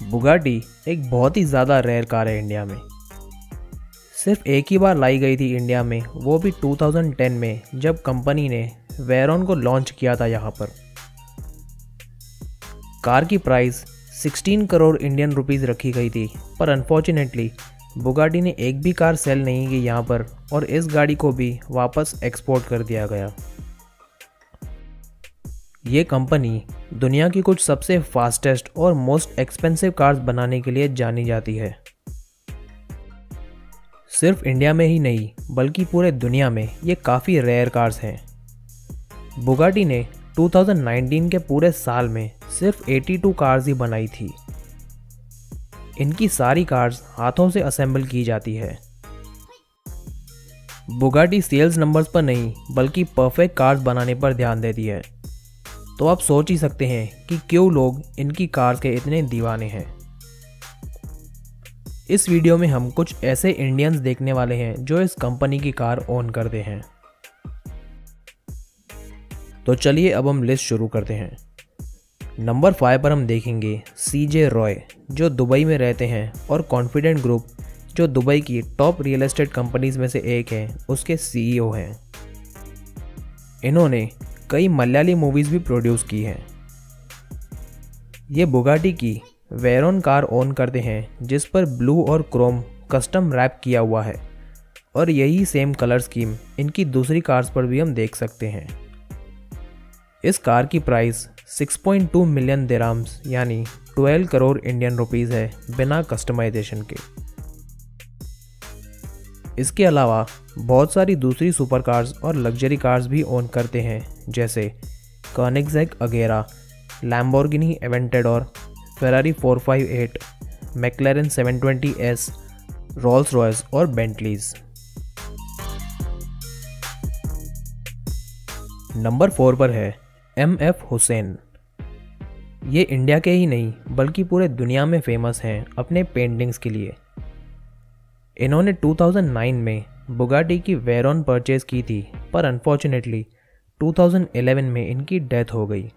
Bugatti एक बहुत ही ज़्यादा रेयर कार है इंडिया में। सिर्फ एक ही बार लाई गई थी इंडिया में, वो भी 2010 में जब कंपनी ने वेरॉन को लॉन्च किया था यहाँ पर। कार की प्राइस 16 करोड़ इंडियन रुपीज़ रखी गई थी, पर अनफॉर्चुनेटली बुगाटी ने एक भी कार सेल नहीं की यहाँ पर और इस गाड़ी को भी वापस एक्सपोर्ट कर दिया गया। ये कंपनी दुनिया की कुछ सबसे फास्टेस्ट और मोस्ट एक्सपेंसिव कार्स बनाने के लिए जानी जाती है। सिर्फ इंडिया में ही नहीं बल्कि पूरे दुनिया में ये काफ़ी रेयर कार्स हैं। बुगाटी ने 2019 के पूरे साल में सिर्फ 82 कार्स ही बनाई थी। इनकी सारी कार्स हाथों से असेंबल की जाती है। बुगाटी सेल्स नंबर्स पर नहीं बल्कि परफेक्ट कार्स बनाने पर ध्यान देती है। तो आप सोच ही सकते हैं कि क्यों लोग इनकी कार्स के इतने दीवाने हैं। इस वीडियो में हम कुछ ऐसे इंडियंस देखने वाले हैं जो इस कंपनी की कार ओन करते हैं। तो चलिए अब हम लिस्ट शुरू करते हैं। नंबर 5 पर हम देखेंगे CJ रॉय, जो दुबई में रहते हैं और कॉन्फिडेंट ग्रुप, जो दुबई की टॉप रियल एस्टेट कंपनीज में से एक है, उसके CEO हैं। इन्होंने कई मलयाली मूवीज़ भी प्रोड्यूस की हैं। ये बुगाटी की वेरॉन कार ओन करते हैं जिस पर ब्लू और क्रोम कस्टम रैप किया हुआ है और यही सेम कलर स्कीम इनकी दूसरी कार्स पर भी हम देख सकते हैं। इस कार की प्राइस 6.2 मिलियन दिरहम्स यानी 12 करोड़ इंडियन रुपीज़ है बिना कस्टमाइजेशन के। इसके अलावा बहुत सारी दूसरी सुपर कार्स और लग्जरी कार्स भी ओन करते हैं, जैसे कोनिग्सेग अगेरा, Lamborghini Aventador, Ferrari 458, मैक्लेरन 720S, Rolls Royce और बेंटलीज। नंबर 4 पर है MF हुसैन। ये इंडिया के ही नहीं बल्कि पूरे दुनिया में फेमस हैं अपने पेंटिंग्स के लिए। इन्होंने 2009 में बुगाटी की वेरॉन परचेज की थी, पर अनफॉर्चुनेटली 2011 में इनकी डेथ हो गई।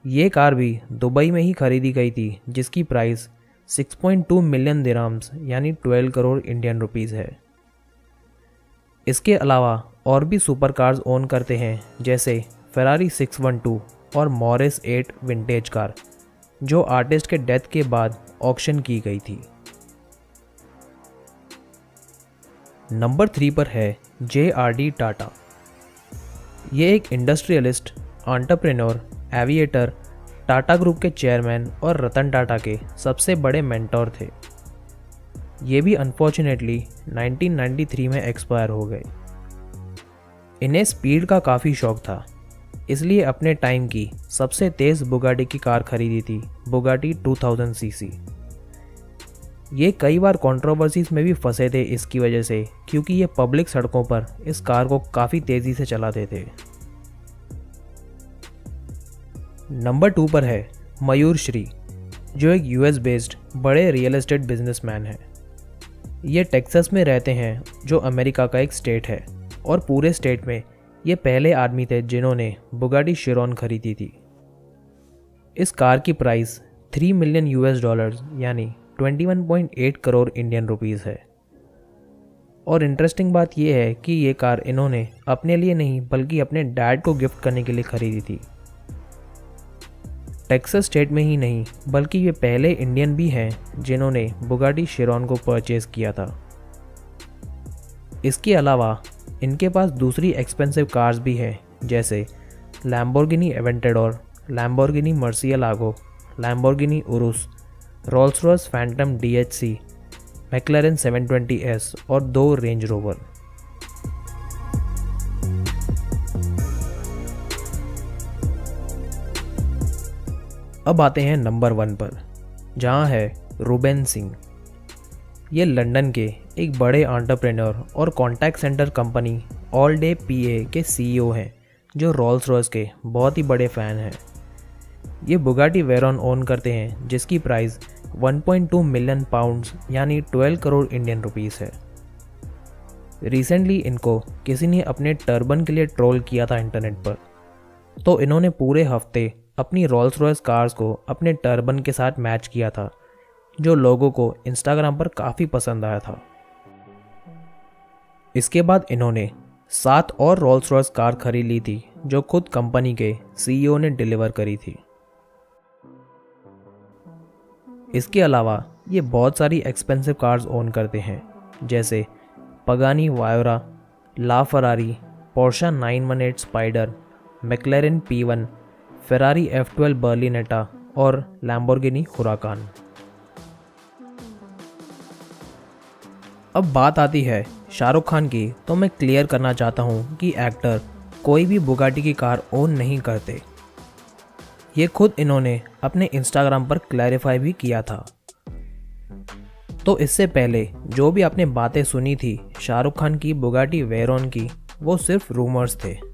ये कार भी दुबई में ही खरीदी गई थी जिसकी प्राइस 6.2 मिलियन दिरहम्स यानी 12 करोड़ इंडियन रुपीज़ है। इसके अलावा और भी सुपर कार्स ओन करते हैं, जैसे फेरारी 612 और मॉरिस 8 विंटेज कार, जो आर्टिस्ट के डेथ के बाद ऑक्शन की गई थी। नंबर 3 पर है JRD टाटा। ये एक industrialist, entrepreneur, aviator, Tata group के चेयरमैन और रतन टाटा के सबसे बड़े मेंटोर थे। ये भी अनफॉर्चुनेटली 1993 में एक्सपायर हो गए। इन्हें स्पीड का काफ़ी शौक था, इसलिए अपने टाइम की सबसे तेज़ बुगाटी की कार खरीदी थी, बुगाटी 2000cc। ये कई बार कंट्रोवर्सीज में भी फंसे थे इसकी वजह से, क्योंकि ये पब्लिक सड़कों पर इस कार को काफ़ी तेज़ी से चलाते थे। नंबर 2 पर है मयूर श्री, जो एक US बेस्ड बड़े रियल एस्टेट बिजनेसमैन हैं। ये टेक्सास में रहते हैं, जो अमेरिका का एक स्टेट है, और पूरे स्टेट में ये पहले आदमी थे जिन्होंने बुगाटी शिरॉन खरीदी थी। इस कार की प्राइस $3 मिलियन यानी 21.8 करोड़ इंडियन रुपीज़ है। और इंटरेस्टिंग बात यह है कि ये कार इन्होंने अपने लिए नहीं बल्कि अपने डैड को गिफ्ट करने के लिए खरीदी थी। टेक्सास स्टेट में ही नहीं बल्कि ये पहले इंडियन भी हैं जिन्होंने बुगाटी शिरॉन को परचेज किया था। इसके अलावा इनके पास दूसरी एक्सपेंसिव कार्स भी हैं, जैसे Lamborghini Aventador, Lamborghini Murcielago, Lamborghini Urus, Rolls Royce Phantom DHC, McLaren 720S और 2 रेंज रोवर। अब आते हैं नंबर 1 पर, जहां है रूबेन सिंह। ये लंदन के एक बड़े एंटरप्रेन्योर और contact centre company all day PA के CEO हैं, जो रोल्स रॉयस के बहुत ही बड़े फ़ैन हैं। ये बुगाटी वेरॉन ओन करते हैं जिसकी प्राइस 1.2 मिलियन पाउंड्स यानी 12 करोड़ इंडियन रुपीज़ है। रिसेंटली इनको किसी ने अपने टर्बन के लिए ट्रोल किया था इंटरनेट पर, तो इन्होंने पूरे हफ्ते अपनी रोल्स रॉयस कार्स को अपने टर्बन के साथ मैच किया था, जो लोगों को इंस्टाग्राम पर काफ़ी पसंद आया था। इसके बाद इन्होंने 7 और रोल्स रॉयस कार खरीद ली थी, जो खुद कंपनी के सीईओ ने डिलीवर करी थी। इसके अलावा ये बहुत सारी एक्सपेंसिव कार्स ओन करते हैं, जैसे Pagani Huayra, La Ferrari, Porsche 918 Spyder, McLaren P1, Ferrari F12 Berlinetta और लैम्बोर्गिनी हुराकान। अब बात आती है शाहरुख खान की, तो मैं क्लियर करना चाहता हूँ कि एक्टर कोई भी बुगाटी की कार ओन नहीं करते। ये खुद इन्होंने अपने इंस्टाग्राम पर क्लैरिफाई भी किया था। तो इससे पहले जो भी आपने बातें सुनी थी शाहरुख खान की बुगाटी वेरॉन की, वो सिर्फ रूमर्स थे।